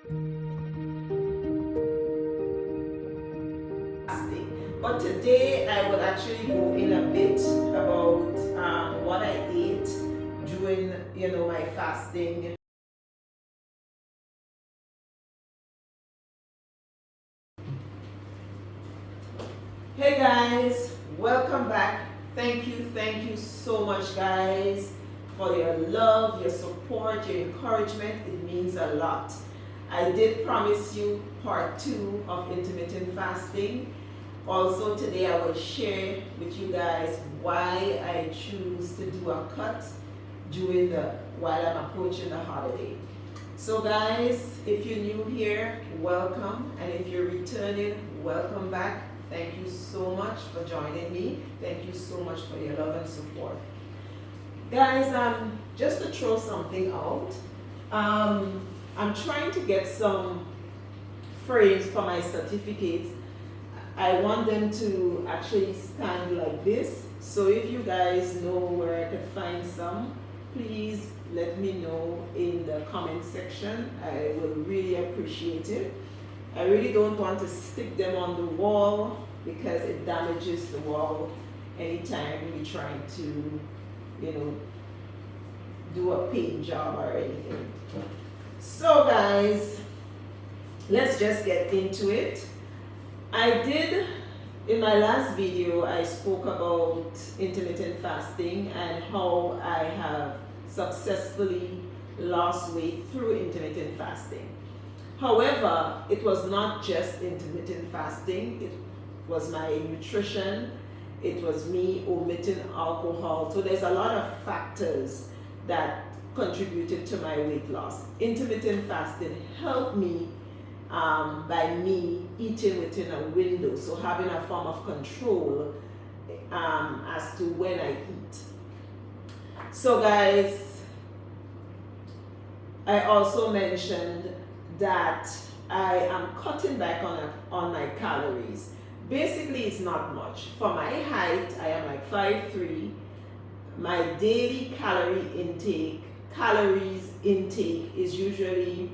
But today I will actually go in a bit about what I ate during my fasting. Hey guys, welcome back. Thank you so much guys for your love, your support, your encouragement. It means a lot. I did promise you part 2 of intermittent fasting. Also today I will share with you guys why I choose to do a cut while I'm approaching the holiday. So guys, if you're new here, welcome, and if you're returning, welcome back. Thank you so much for joining me. Thank you so much for your love and support. Guys, just to throw something out, I'm trying to get some frames for my certificates. I want them to actually stand like this. So if you guys know where I could find some, please let me know in the comment section. I will really appreciate it. I really don't want to stick them on the wall because it damages the wall anytime we're trying to, do a paint job or anything. So guys, let's just get into it. In my last video, I spoke about intermittent fasting and how I have successfully lost weight through intermittent fasting. However, it was not just intermittent fasting, it was my nutrition, it was me omitting alcohol. So there's a lot of factors that contributed to my weight loss. Intermittent fasting helped me by me eating within a window, so having a form of control as to when I eat. So guys, I also mentioned that I am cutting back on my calories. Basically, it's not much. For my height, I am like 5'3". My daily calories intake is usually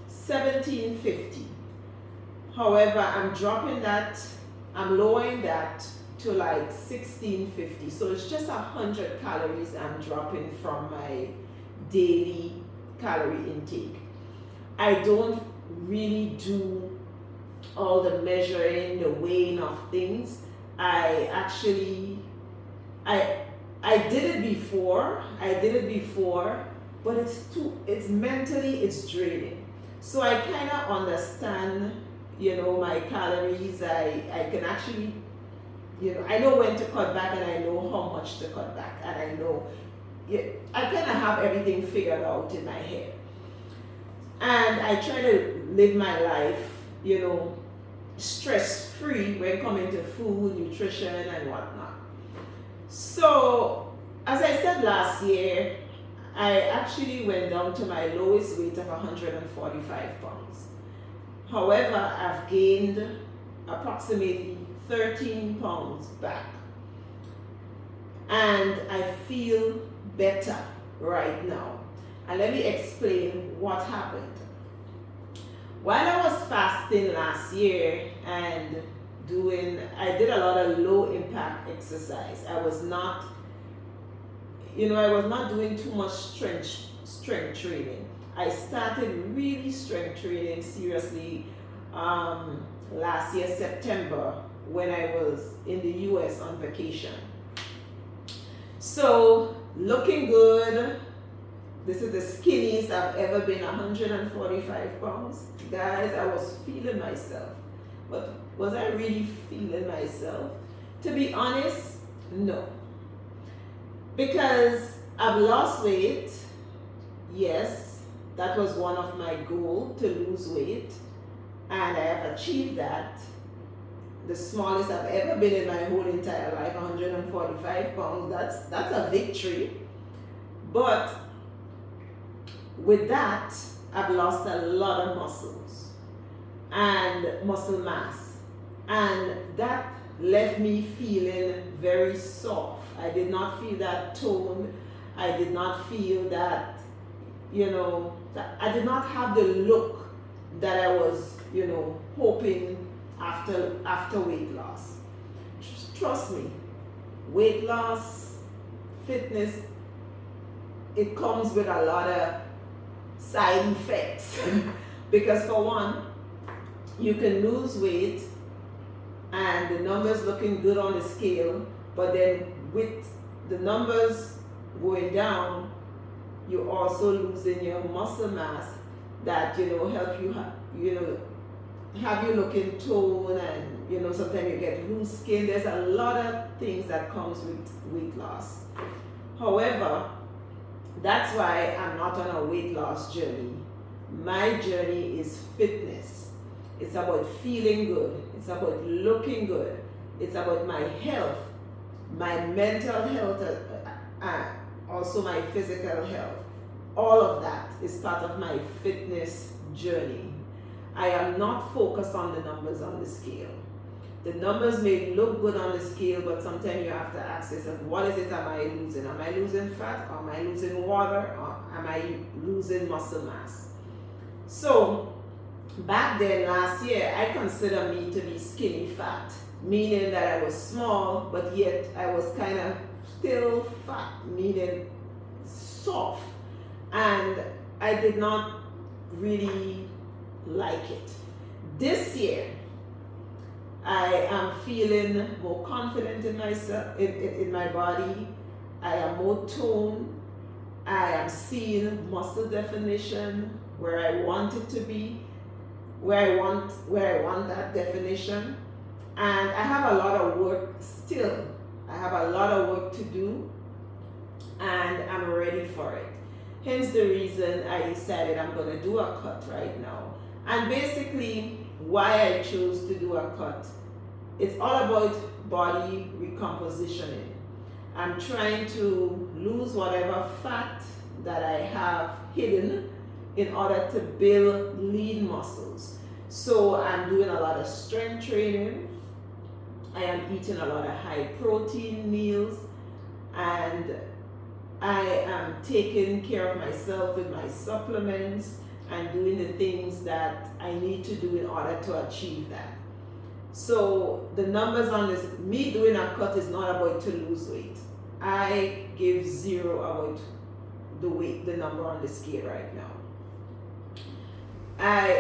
1750. However, I'm lowering that to like 1650. So it's just 100 calories I'm dropping from my daily calorie intake. I don't really do all the measuring, the weighing of things. I did it before, but it's mentally, it's draining. So I kind of understand, my calories. I can actually, I know when to cut back and I know how much to cut back. And I know, I kind of have everything figured out in my head. And I try to live my life, stress-free when coming to food, nutrition, and whatnot. So, as I said last year, I actually went down to my lowest weight of 145 pounds. However, I've gained approximately 13 pounds back. And I feel better right now. And let me explain what happened. While I was fasting last year and I did a lot of low impact exercise. I was not doing too much strength training. I started really strength training seriously last year, September, when I was in the US on vacation. So, looking good. This is the skinniest I've ever been, 145 pounds. Guys, I was feeling myself. But was I really feeling myself? To be honest, no. Because I've lost weight, yes, that was one of my goals, to lose weight, and I have achieved that. The smallest I've ever been in my whole entire life, 145 pounds, that's a victory. But with that, I've lost a lot of muscles and muscle mass, and that left me feeling very soft. I did not feel that toned. I did not feel that, I did not have the look that I was, hoping after weight loss. Trust me, weight loss, fitness, it comes with a lot of side effects. Because for one, you can lose weight and the numbers looking good on the scale, but then with the numbers going down, you're also losing your muscle mass that help you have you looking tone, and sometimes you get loose skin. There's a lot of things that comes with weight loss. However, that's why I'm not on a weight loss journey. My journey is fitness. It's about feeling good. It's about looking good. It's about my health, my mental health, also my physical health. All of that is part of my fitness journey. I am not focused on the numbers on the scale. The numbers may look good on the scale, but sometimes you have to ask yourself, what is it am I losing? Am I losing fat? Or am I losing water? Or am I losing muscle mass? So back then, last year, I consider me to be skinny fat, meaning that I was small, but yet I was kind of still fat, meaning soft. And I did not really like it. This year, I am feeling more confident in myself, in my body. I am more toned. I am seeing muscle definition where I want it to be, where I want that definition. And I have a lot of work still. I have a lot of work to do, and I'm ready for it. Hence the reason I decided I'm going to do a cut right now. And basically, why I chose to do a cut, it's all about body recompositioning. I'm trying to lose whatever fat that I have hidden in order to build lean muscles. So I'm doing a lot of strength training. I am eating a lot of high protein meals, and I am taking care of myself with my supplements and doing the things that I need to do in order to achieve that. So the numbers on this, me doing a cut is not about to lose weight. I give zero about the weight, the number on the scale right now.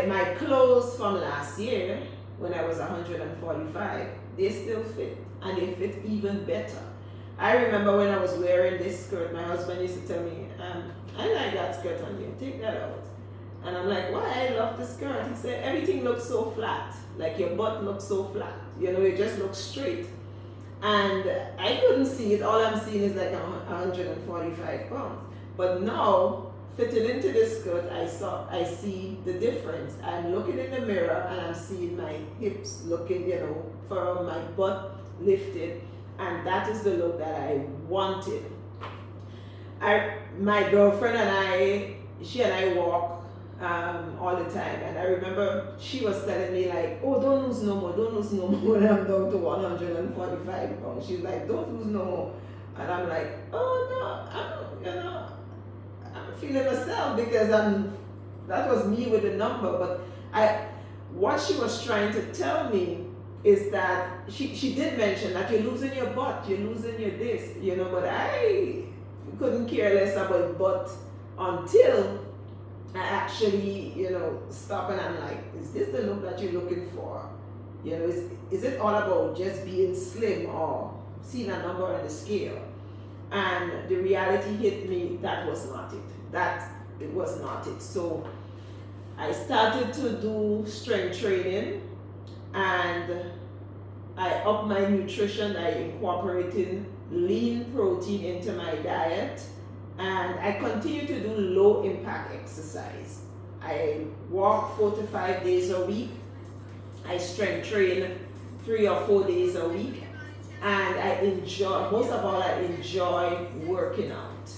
My clothes from last year, when I was 145, they still fit, and they fit even better. I remember when I was wearing this skirt, my husband used to tell me, I like that skirt on you, take that out. And I'm like, why? I love the skirt. He said, everything looks so flat, like your butt looks so flat. It just looks straight. And I couldn't see it. All I'm seeing is like 145 pounds. But now, fitting into this skirt, I see the difference. I'm looking in the mirror and I'm seeing my hips looking, from my butt lifted. And that is the look that I wanted. My girlfriend and she and I walk all the time, and I remember she was telling me like, oh, don't lose no more when I'm down to 145 pounds. She's like, don't lose no more. And I'm like, oh no, I'm feeling myself, because that was me with the number. But what she was trying to tell me is that she did mention that you're losing your butt, you're losing your this, but I couldn't care less about butt until I actually, stop and I'm like, is this the look that you're looking for? Is it all about just being slim or seeing a number on the scale? And the reality hit me, that was not it. It was not it. So I started to do strength training, and I upped my nutrition. I incorporated lean protein into my diet, and I continue to do low impact exercise. I walk 4 to 5 days a week. I strength train 3 or 4 days a week, and I enjoy working out.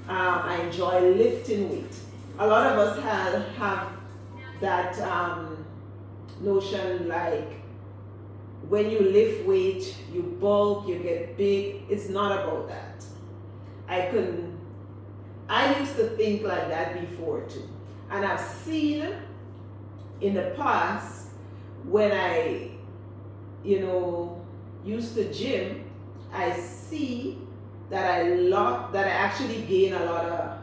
I enjoy lifting weight. A lot of us have that notion like, when you lift weight, you bulk, you get big. It's not about that. I used to think like that before too. And I've seen in the past, when I, used to gym, I see that I actually gain a lot of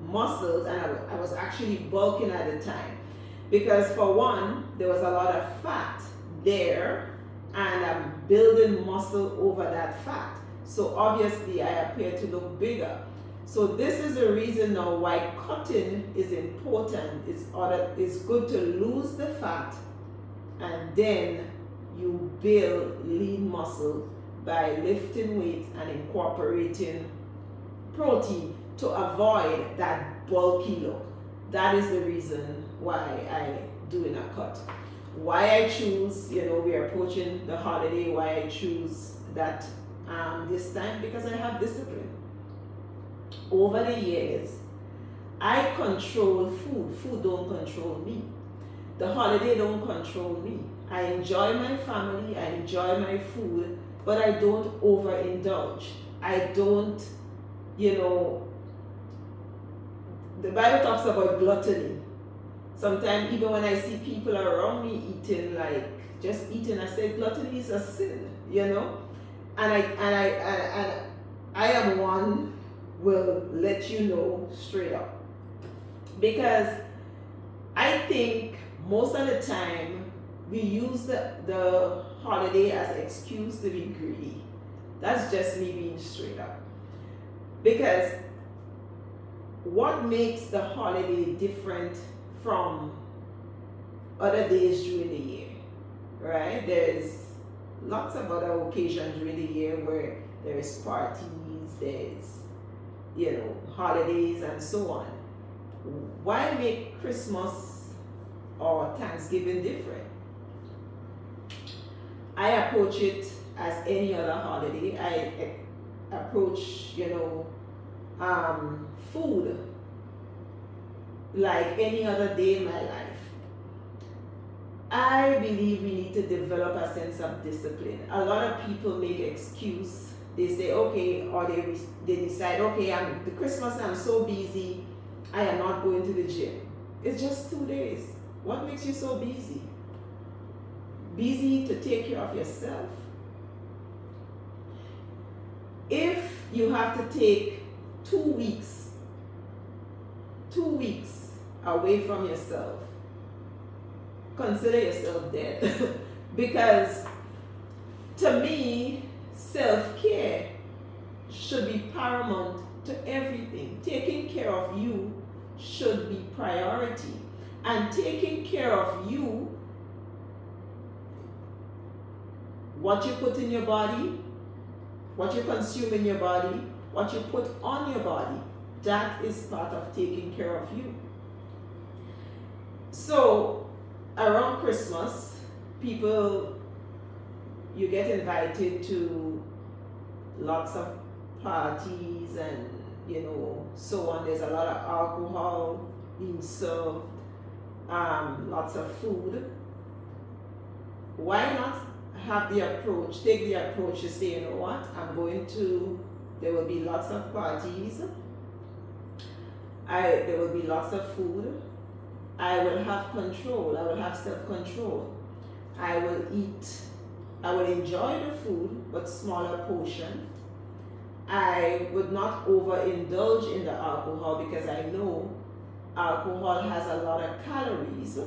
muscles, and I was actually bulking at the time, because for one, there was a lot of fat there, and I'm building muscle over that fat. So obviously I appear to look bigger. So this is the reason now why cutting is important. It's good to lose the fat, and then you build lean muscle by lifting weights and incorporating protein to avoid that bulky look. That is the reason why I doing a cut. Why I choose, we're approaching the holiday, why I choose that this time, because I have discipline. Over the years, I control food. Food don't control me. The holiday don't control me. I enjoy my family, I enjoy my food, but I don't overindulge. I don't, the Bible talks about gluttony. Sometimes even when I see people around me eating, like just eating, I say gluttony is a sin, and I am one will let you know straight up, because I think most of the time we use the holiday as an excuse to be greedy. That's just me being straight up, because what makes the holiday different from other days during the year, right? There's lots of other occasions during the year where there's parties, there's holidays and so on. Why make Christmas or Thanksgiving different? I approach it as any other holiday. I approach food like any other day in my life. I believe we need to develop a sense of discipline. A lot of people make excuse. They say, okay, or they decide, okay, the Christmas I'm so busy, I am not going to the gym. It's just 2 days. What makes you so busy? Busy to take care of yourself. If you have to take 2 weeks away from yourself, consider yourself dead. Because to me, self-care should be paramount to everything. Taking care of you should be priority. And taking care of you, what you put in your body, what you consume in your body, what you put on your body, that is part of taking care of you. So around Christmas, you get invited to lots of parties and so on. There's a lot of alcohol being served, lots of food. Why not take the approach to say, you know what, there will be lots of parties, there will be lots of food, I will have control, I will have self-control, I will enjoy the food, but smaller portion. I would not overindulge in the alcohol, because I know alcohol has a lot of calories.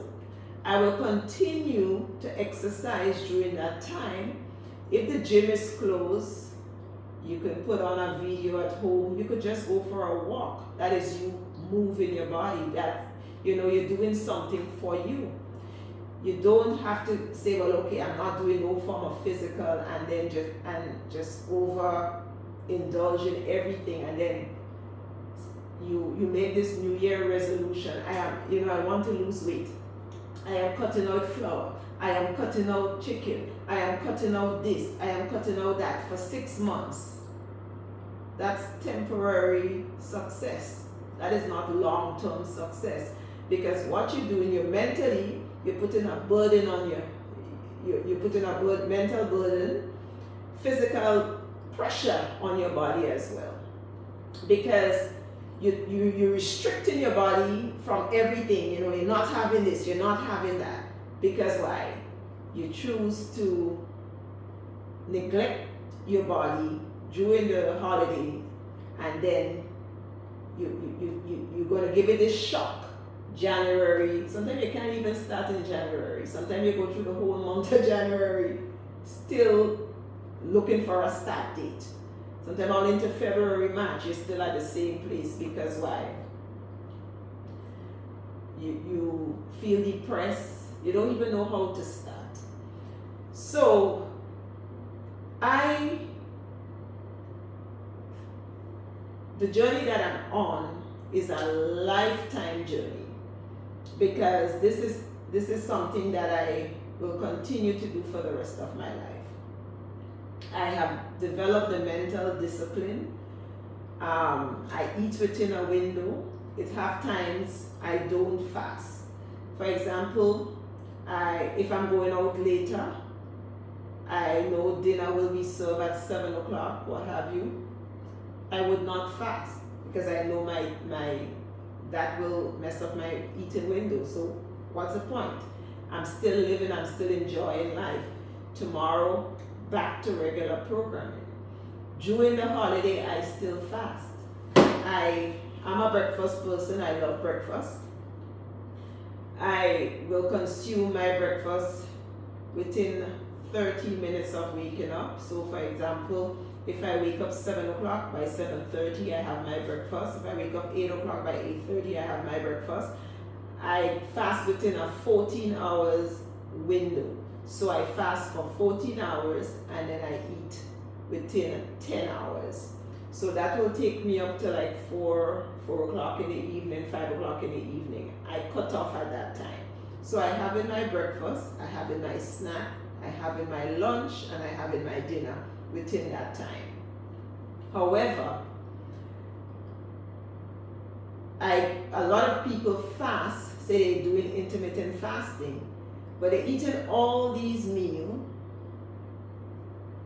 I will continue to exercise during that time. If the gym is closed, you can put on a video at home. You could just go for a walk. That is you moving your body. That you're doing something for you. You don't have to say, well, okay, I'm not doing no form of physical, and then just overindulge in everything, and then you make this New Year resolution. I want to lose weight. I am cutting out flour. I am cutting out chicken. I am cutting out this. I am cutting out that for 6 months. That's temporary success. That is not long-term success. Because what you're doing, you're putting a burden on you're putting a mental burden, physical pressure on your body as well. Because You're restricting your body from everything. You know, you're not having this, you're not having that. Because why? You choose to neglect your body during the holiday, and then you're going to give it this shock. January, sometimes you can't even start in January. Sometimes you go through the whole month of January still looking for a start date. Sometimes all into February, March, you're still at the same place. Because why? You feel depressed. You don't even know how to start. So the journey that I'm on is a lifetime journey, because this is something that I will continue to do for the rest of my life. I have developed the mental discipline. I eat within a window. It have times I don't fast. For example, if I'm going out later, I know dinner will be served at 7 o'clock, what have you, I would not fast, because I know that will mess up my eating window. So what's the point? I'm still living, I'm still enjoying life. Tomorrow, back to regular programming. During the holiday, I still fast. I'm a breakfast person. I love breakfast. I will consume my breakfast within 30 minutes of waking up. So for example, if I wake up 7 o'clock, by 7:30 I have my breakfast. If I wake up 8 o'clock, by 8:30 I have my breakfast. I fast within a 14 hours window. So I fast for 14 hours and then I eat within 10 hours. So that will take me up to like 4 o'clock in the evening, 5 o'clock in the evening. I cut off at that time. So I have in my breakfast, I have in my snack, I have in my lunch, and I have in my dinner within that time. However, a lot of people fast, say they're doing intermittent fasting, but they're eating all these meals.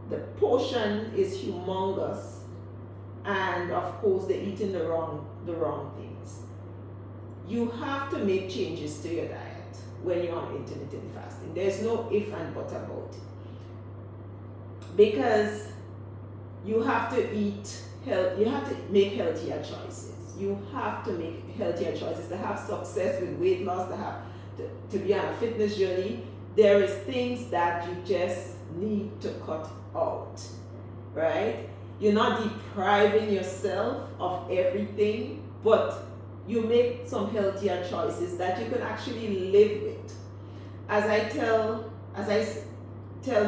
The portion is humongous, and of course they're eating the wrong things. You have to make changes to your diet when you're on intermittent fasting. There's no if and but about it. Because you have to eat health, you have to make healthier choices. You have to make healthier choices to have success with weight loss, to be on a fitness journey. There is things that you just need to cut out, right? You're not depriving yourself of everything, but you make some healthier choices that you can actually live with. As I tell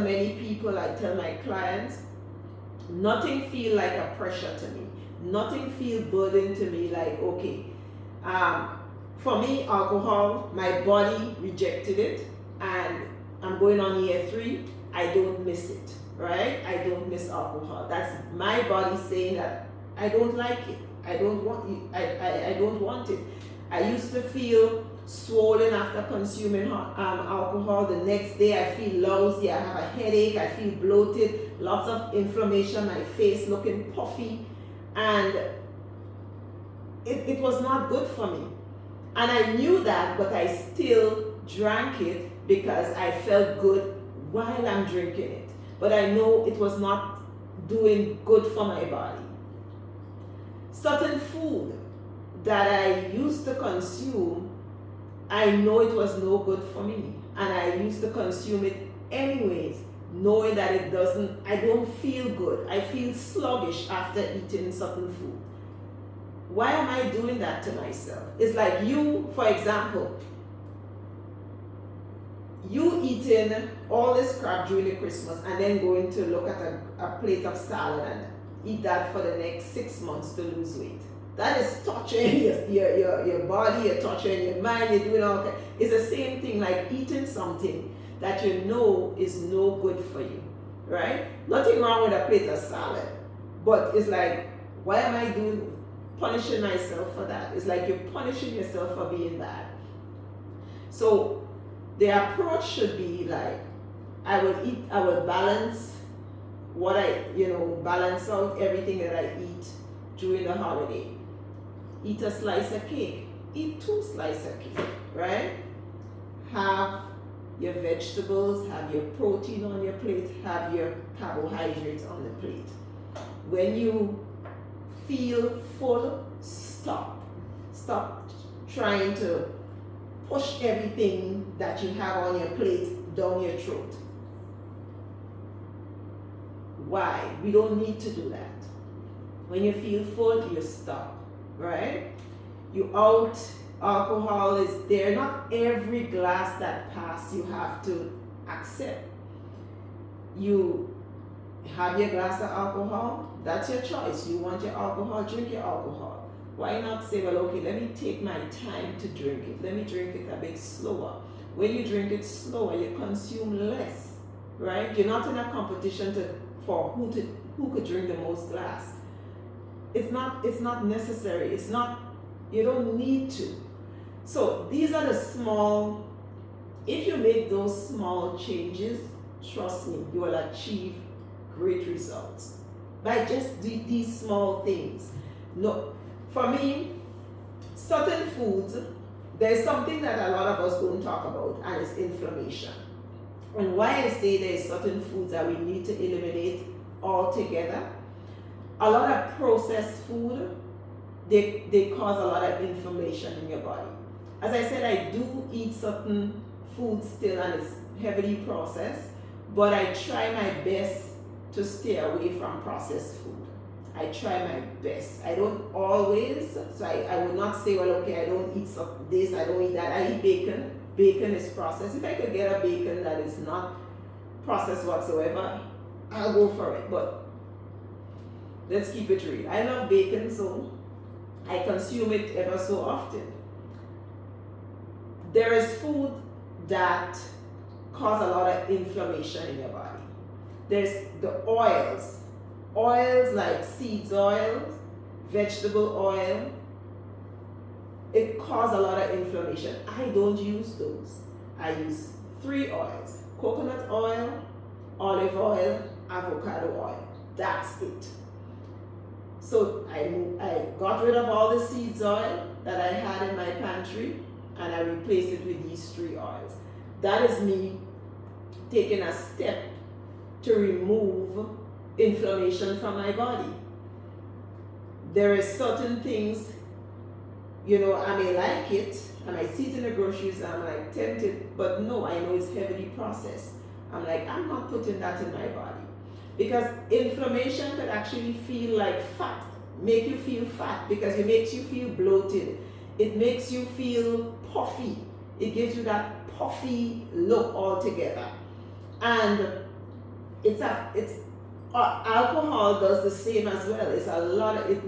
many people, I tell my clients, nothing feel like a pressure to me. Nothing feel burden to me, like, okay, for me, alcohol, my body rejected it, and I'm going on year 3, I don't miss it, right? I don't miss alcohol. That's my body saying that I don't like it. I don't want it. I don't want it. I used to feel swollen after consuming alcohol. The next day I feel lousy, I have a headache, I feel bloated, lots of inflammation, my face looking puffy, and it was not good for me. And I knew that, but I still drank it because I felt good while I'm drinking it. But I know it was not doing good for my body. Certain food that I used to consume, I know it was no good for me, and I used to consume it anyways, knowing that I don't feel good. I feel sluggish after eating certain food. Why am I doing that to myself? It's like you, for example, you eating all this crap during the Christmas and then going to look at a plate of salad and eat that for the next 6 months to lose weight. That is torturing your body, you're torturing your mind, you're doing all that. It's the same thing like eating something that you know is no good for you, right? Nothing wrong with a plate of salad, but it's like, why am I punishing myself for that? It's like you're punishing yourself for being bad. So the approach should be like, I will balance balance out everything that I eat during the holiday. eat a slice of cake, eat 2 slices of cake, right? Have your vegetables, have your protein on your plate, have your carbohydrates on the plate. When you feel full, stop. Stop trying to push everything that you have on your plate down your throat. Why? We don't need to do that. When you feel full, you stop, right? You out, alcohol is there. Not every glass that passes you have to accept. You have your glass of alcohol, that's your choice. You want your alcohol, drink your alcohol. Why not say, well, okay, let me take my time to drink it. Let me drink it a bit slower. When you drink it slower, you consume less, right? You're not in a competition for who could drink the most glass. It's not necessary. You don't need to. So these are the small, if you make those small changes, trust me, you will achieve great results by just these small things. No, for me, certain foods, there's something that a lot of us don't talk about, and it's inflammation. And why I say there's certain foods that we need to eliminate altogether, a lot of processed food, they cause a lot of inflammation in your body. As I said, I do eat certain foods still, and it's heavily processed, but I try my best to stay away from processed food. I try my best. I don't always, so I would not say, well, okay, I don't eat this, I don't eat that. I eat bacon. Bacon is processed. If I could get a bacon that is not processed whatsoever, I'll go for it. But let's keep it real. I love bacon, so I consume it ever so often. There is food that cause a lot of inflammation in your body. There's the oils like seeds oil, vegetable oil. It causes a lot of inflammation. I don't use those. I use 3 oils: coconut oil, olive oil, avocado oil. That's it. So I got rid of all the seeds oil that I had in my pantry, and I replaced it with these 3 oils. That is me taking a step to remove inflammation from my body. There is certain things, I may like it, I might see it in the groceries, I'm like tempted, but no, I know it's heavily processed. I'm like, I'm not putting that in my body. Because inflammation could actually feel like fat, make you feel fat, because it makes you feel bloated. It makes you feel puffy. It gives you that puffy look altogether. And alcohol does the same as well. It's a lot of, it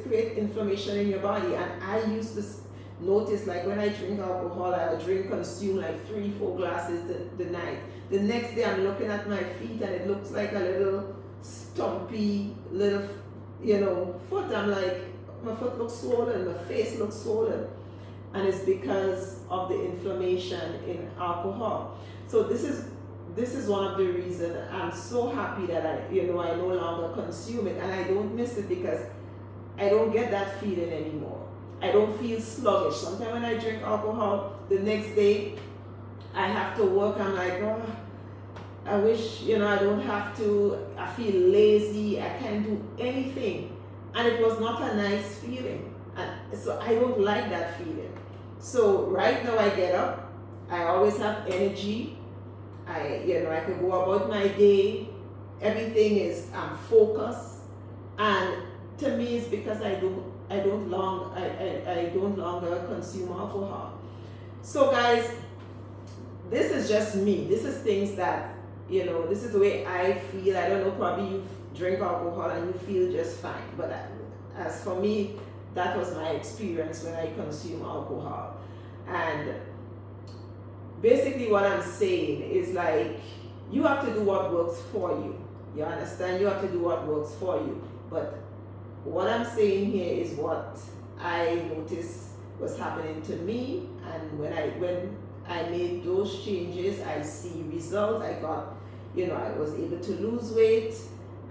creates inflammation in your body. And I used to notice, like when I drink alcohol, I would consume like 3-4 glasses the night. The next day I'm looking at my feet and it looks like a little stumpy little, foot. I'm like, my foot looks swollen, my face looks swollen. And it's because of the inflammation in alcohol. So this is one of the reasons I'm so happy that I no longer consume it, and I don't miss it because I don't get that feeling anymore. I don't feel sluggish. Sometimes when I drink alcohol, the next day I have to work. I'm like, oh, I wish, I don't have to. I feel lazy. I can't do anything. And it was not a nice feeling. And so I don't like that feeling. So right now I get up. I always have energy. I could go about my day. Everything is focused. And to me, it's because I don't longer consume alcohol. So guys, this is just me. This is things that, this is the way I feel. I don't know, probably you drink alcohol and you feel just fine. But as for me, that was my experience when I consume alcohol. And basically what I'm saying is, like, you have to do what works for you. You understand? You have to do what works for you. But what I'm saying here is what I noticed was happening to me, and when I made those changes, I see results. I got, I was able to lose weight.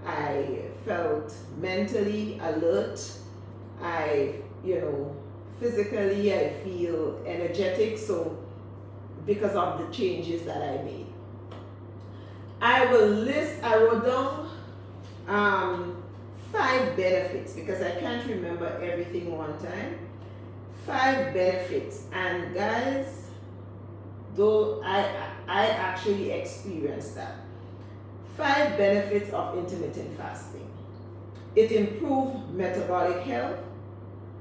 I felt mentally alert. I, physically I feel energetic. So because of the changes that I made, I wrote down 5 benefits because I can't remember everything one time. 5 benefits, and guys, though I actually experienced that. 5 benefits of intermittent fasting. It improves metabolic health.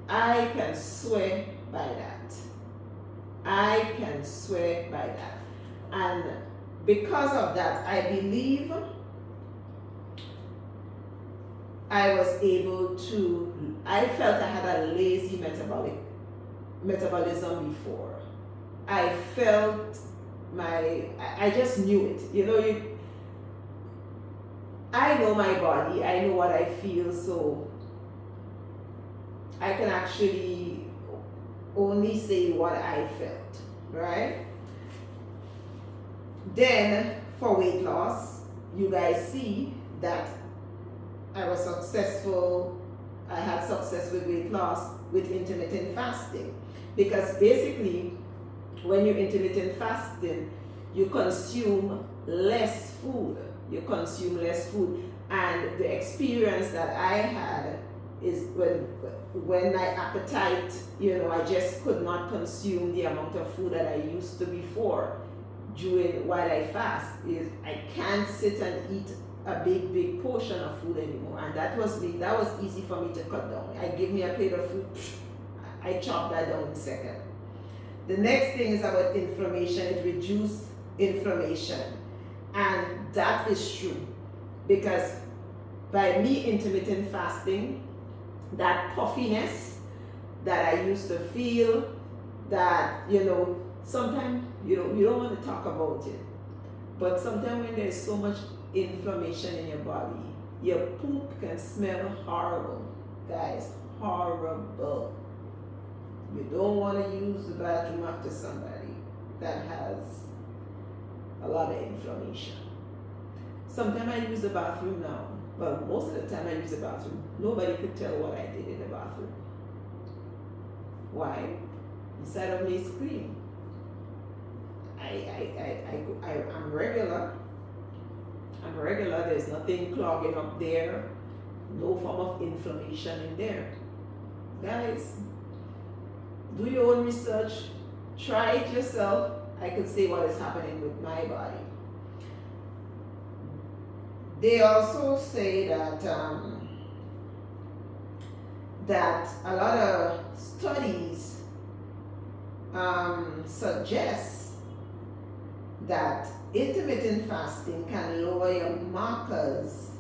I can swear by that. I can swear by that. And because of that, I believe I felt I had a lazy metabolism before. I felt I just knew it. I know my body, I know what I feel, so I can actually only say what I felt, right? Then for weight loss, you guys see that I was successful. I had success with weight loss with intermittent fasting, because basically when you're intermittent fasting, you consume less food. And the experience that I had is when my appetite, I just could not consume the amount of food that I used to before. While I fast, is I can't sit and eat a big portion of food anymore, and that was easy for me to cut down. Give me a plate of food, I chop that down in a second. The next thing is about inflammation. It reduces inflammation, and that is true, because by me intermittent fasting, that puffiness that I used to feel, that sometimes you don't want to talk about it, but sometimes when there's so much inflammation in your body, your poop can smell horrible, guys, horrible. You don't want to use the bathroom after somebody that has a lot of inflammation. Sometimes I use the bathroom now, but most of the time I use the bathroom. Nobody could tell what I did in the bathroom. Why? Inside of me is clean. I'm regular. There's nothing clogging up there. No form of inflammation in there. Guys, do your own research. Try it yourself. I could say what is happening with my body. They also say that that a lot of studies suggest that intermittent fasting can lower your markers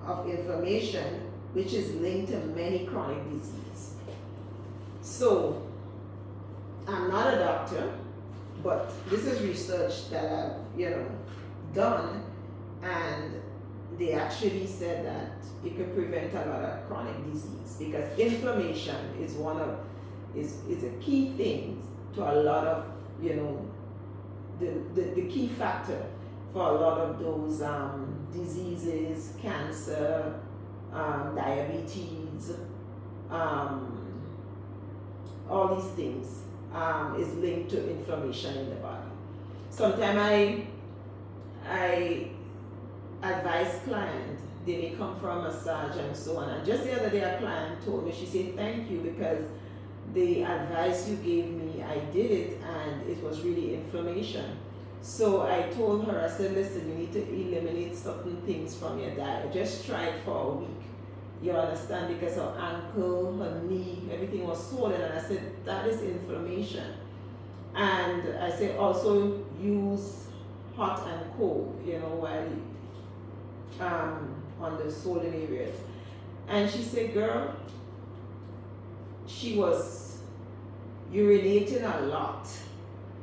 of inflammation, which is linked to many chronic diseases. So, I'm not a doctor, but this is research that I've done, and they actually said that it could prevent a lot of chronic disease, because inflammation is is a key thing to a lot of the key factor for a lot of those diseases, cancer, diabetes, all these things is linked to inflammation in the body. Sometimes I advise clients, they may come for a massage and so on. And just the other day a client told me, she said, thank you, because the advice you gave me, I did it, and it was really inflammation. So I told her, I said, listen, you need to eliminate certain things from your diet. Just try it for a week. You understand? Because her ankle, her knee, everything was swollen, and I said, that is inflammation. And I said, also use hot and cold, while on the swollen areas. And she said, girl, she was urinating a lot.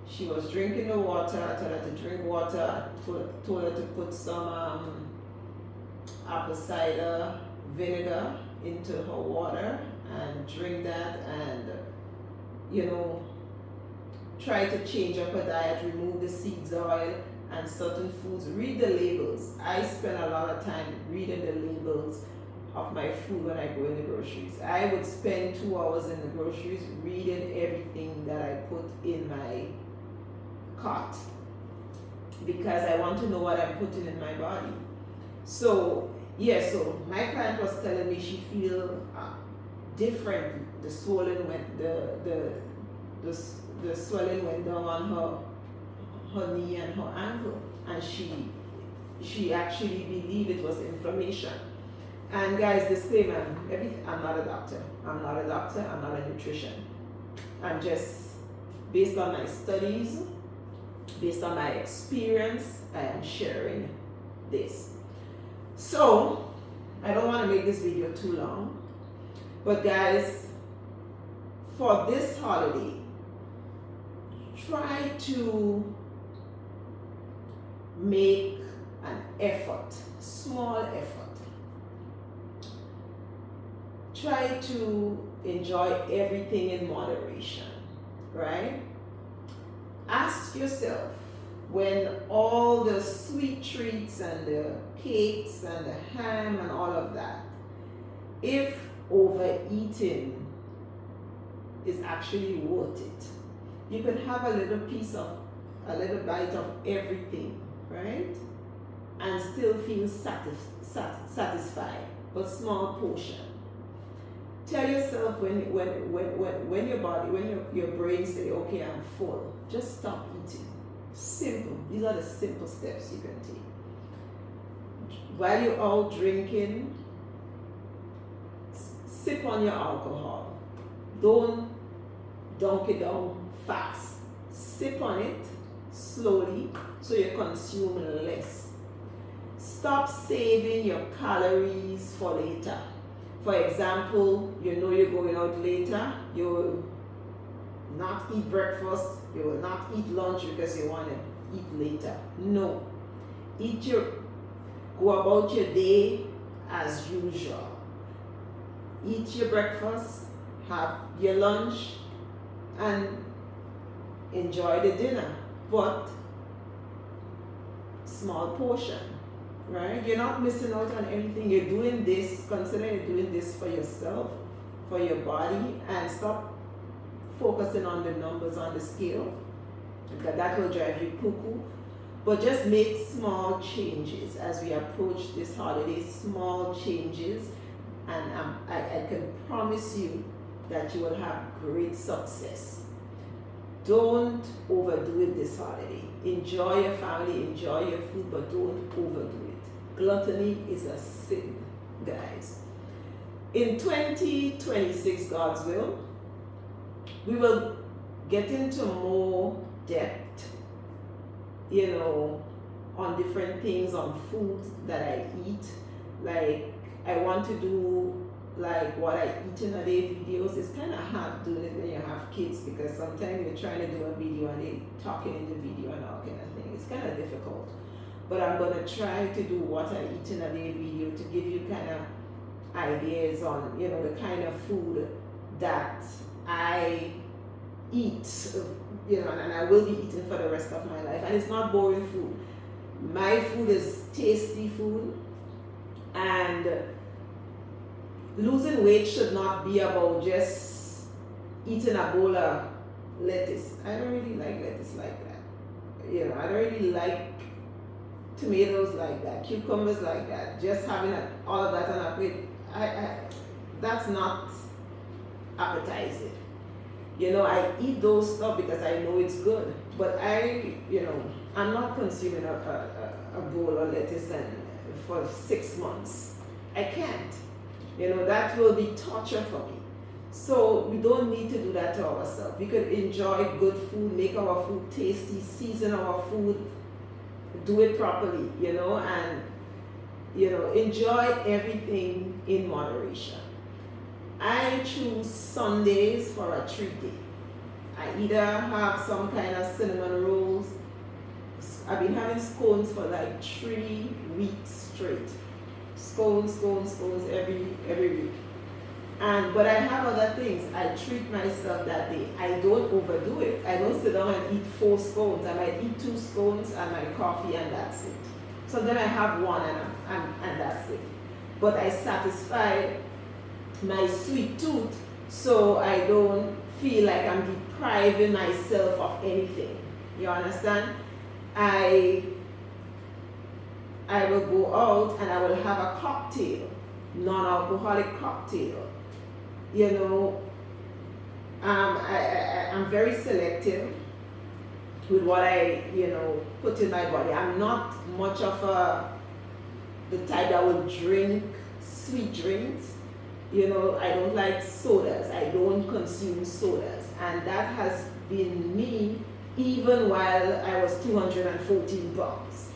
She was drinking the water. I told her to drink water. Told her to put some apple cider vinegar into her water and drink that, and try to change up her diet, remove the seeds oil and certain foods. Read the labels. I spend a lot of time reading the labels of my food when I go in the groceries. I would spend 2 hours in the groceries reading everything that I put in my cart because I want to know what I'm putting in my body. So yeah, so my client was telling me she feel different. The swelling went the swelling went down on her knee and her ankle, and she actually believed it was inflammation. And guys, disclaimer, I'm not a doctor. I'm not a doctor, I'm not a nutrition. I'm just, based on my studies, based on my experience, I am sharing this. So, I don't want to make this video too long, but guys, for this holiday, try to make an effort, small effort. Try to enjoy everything in moderation, right? Ask yourself, when all the sweet treats and the cakes and the ham and all of that, if overeating is actually worth it. You can have a little bite of everything, right? And still feel satisfied, but small portion. Tell yourself when your body, when your brain say, okay, I'm full, just stop eating. Simple. These are the simple steps you can take. While you're out drinking, sip on your alcohol. Don't dunk it down fast. Sip on it slowly so you consume less. Stop saving your calories for later. For example, you know you're going out later, you will not eat breakfast, you will not eat lunch because you want to eat later. No. Go about your day as usual. Eat your breakfast, have your lunch, and enjoy the dinner, but small portion. Right? You're not missing out on anything. You're doing this, consider you're doing this for yourself, for your body, and stop focusing on the numbers on the scale, because that will drive you cuckoo. But just make small changes as we approach this holiday, small changes, and I can promise you that you will have great success. Don't overdo it this holiday. Enjoy your family, enjoy your food, but don't overdo it. Gluttony is a sin, guys. In 2026, God's will, we will get into more depth, on different things, on foods that I eat. Like, I want to do like what I eat in a day videos. It's kind of hard doing it when you have kids, because sometimes you're trying to do a video and they're talking in the video and all kind of thing. It's kind of difficult. But I'm going to try to do what I eat in a day video to give you kind of ideas on, the kind of food that I eat, and I will be eating for the rest of my life. And it's not boring food. My food is tasty food, and losing weight should not be about just eating a bowl of lettuce. I don't really like lettuce like that. I don't really like tomatoes like that, cucumbers like that. Just having all of that on a plate, that's not appetizing. I eat those stuff because I know it's good, but I'm not consuming a bowl of lettuce for 6 months. I can't. That will be torture for me. So we don't need to do that to ourselves. We could enjoy good food, make our food tasty, season our food, do it properly, and enjoy everything in moderation. I choose Sundays for a treat day. I either have some kind of cinnamon rolls. I've been having scones for like 3 weeks straight. Scones every week. But I have other things. I treat myself that day. I don't overdo it. I don't sit down and eat 4 scones. I might eat 2 scones and my coffee, and that's it. So then I have one and that's it. but I satisfy my sweet tooth so I don't feel like I'm depriving myself of anything. You understand? I will go out and I will have a cocktail, non-alcoholic cocktail. You know, I'm very selective with what I, put in my body. I'm not much of the type that would drink sweet drinks. I don't like sodas. I don't consume sodas. And that has been me even while I was 214 pounds.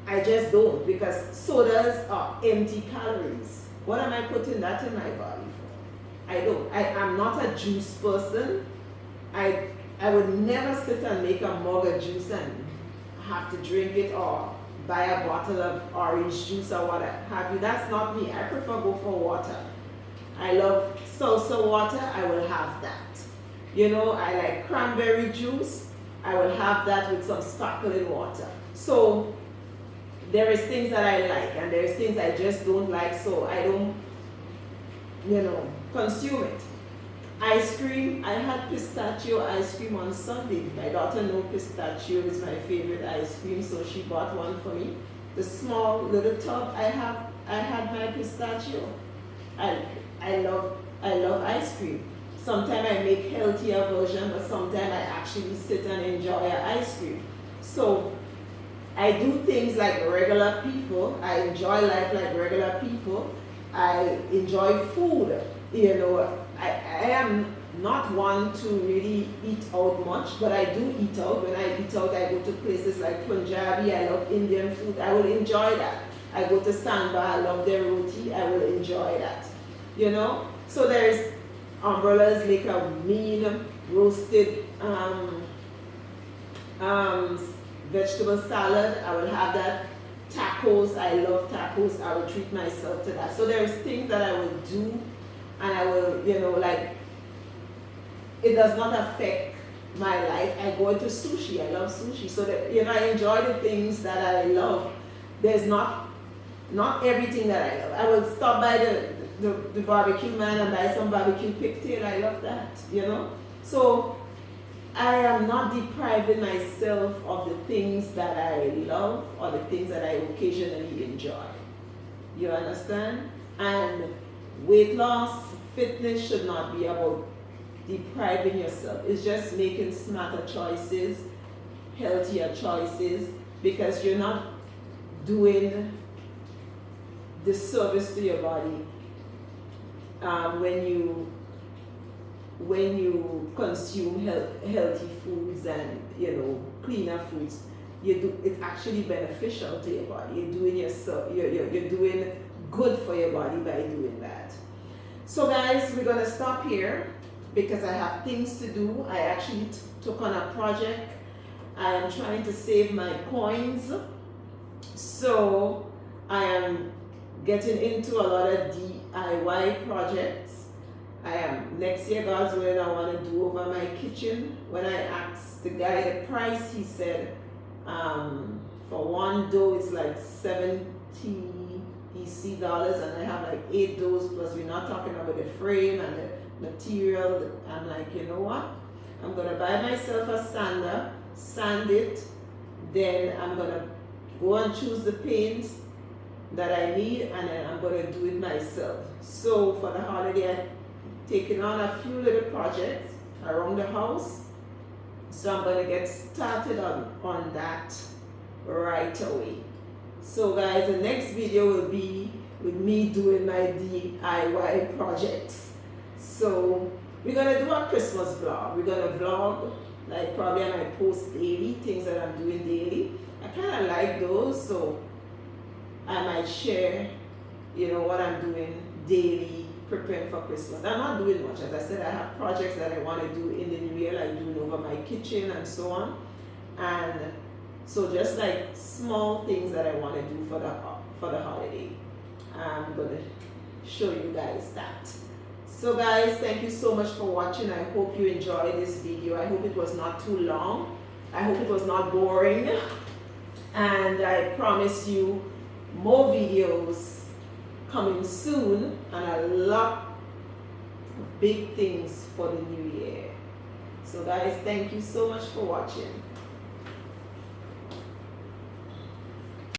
I just don't, because sodas are empty calories. What am I putting that in my body for? I don't. I'm not a juice person. I would never sit and make a mug of juice and have to drink it, or buy a bottle of orange juice or what have you. That's not me. I prefer go for water. I love salsa water. I will have that. I like cranberry juice. I will have that with some sparkling water. So there is things that I like and there is things I just don't like, so I don't, consume it. Ice cream, I had pistachio ice cream on Sunday. My daughter knows pistachio is my favorite ice cream, so she bought one for me. The small little tub I had my pistachio. I love ice cream. Sometimes I make healthier version, but sometimes I actually sit and enjoy ice cream. So I do things like regular people. I enjoy life like regular people. I enjoy food. I am not one to really eat out much, but I do eat out. When I eat out, I go to places like Punjabi. I love Indian food. I will enjoy that. I go to Samba. I love their roti. I will enjoy that. So there's umbrellas, make a mean roasted vegetable salad. I will have that. Tacos, I love tacos. I will treat myself to that. So there's things that I will do, and I will, it does not affect my life. I go into sushi. I love sushi. So that, I enjoy the things that I love. There's not everything that I love. I will stop by the barbecue man and buy some barbecue pigtail. I love that, So I am not depriving myself of the things that I love or the things that I occasionally enjoy. You understand? And weight loss, fitness should not be about depriving yourself. It's just making smarter choices, healthier choices, because you're not doing disservice to your body when you consume healthy foods and cleaner foods. It's actually beneficial to your body. You're doing good for your body by doing that. So guys, we're gonna stop here because I have things to do. I actually took on a project. I am trying to save my coins, so I am getting into a lot of DIY projects. Next year, God's willing, I want to do over my kitchen. When I asked the guy the price, he said for one dough it's like $70 EC dollars, and I have like 8 doughs, plus we're not talking about the frame and the material. I'm like, you know what? I'm gonna buy myself a sander, sand it, then I'm gonna go and choose the paints that I need, and then I'm gonna do it myself. So for the holiday, I've taken on a few little projects around the house. So I'm gonna get started on that right away. So guys, the next video will be with me doing my DIY projects. So we're gonna do a Christmas vlog. We're gonna vlog, like probably I might post daily, things that I'm doing daily. I kinda like those, so I might share, what I'm doing daily, preparing for Christmas. I'm not doing much. As I said, I have projects that I want to do in the new year, like doing over my kitchen and so on. And so just like small things that I want to do for the holiday. I'm going to show you guys that. So guys, thank you so much for watching. I hope you enjoyed this video. I hope it was not too long. I hope it was not boring. And I promise you, more videos coming soon, and a lot of big things for the new year. So guys, thank you so much for watching.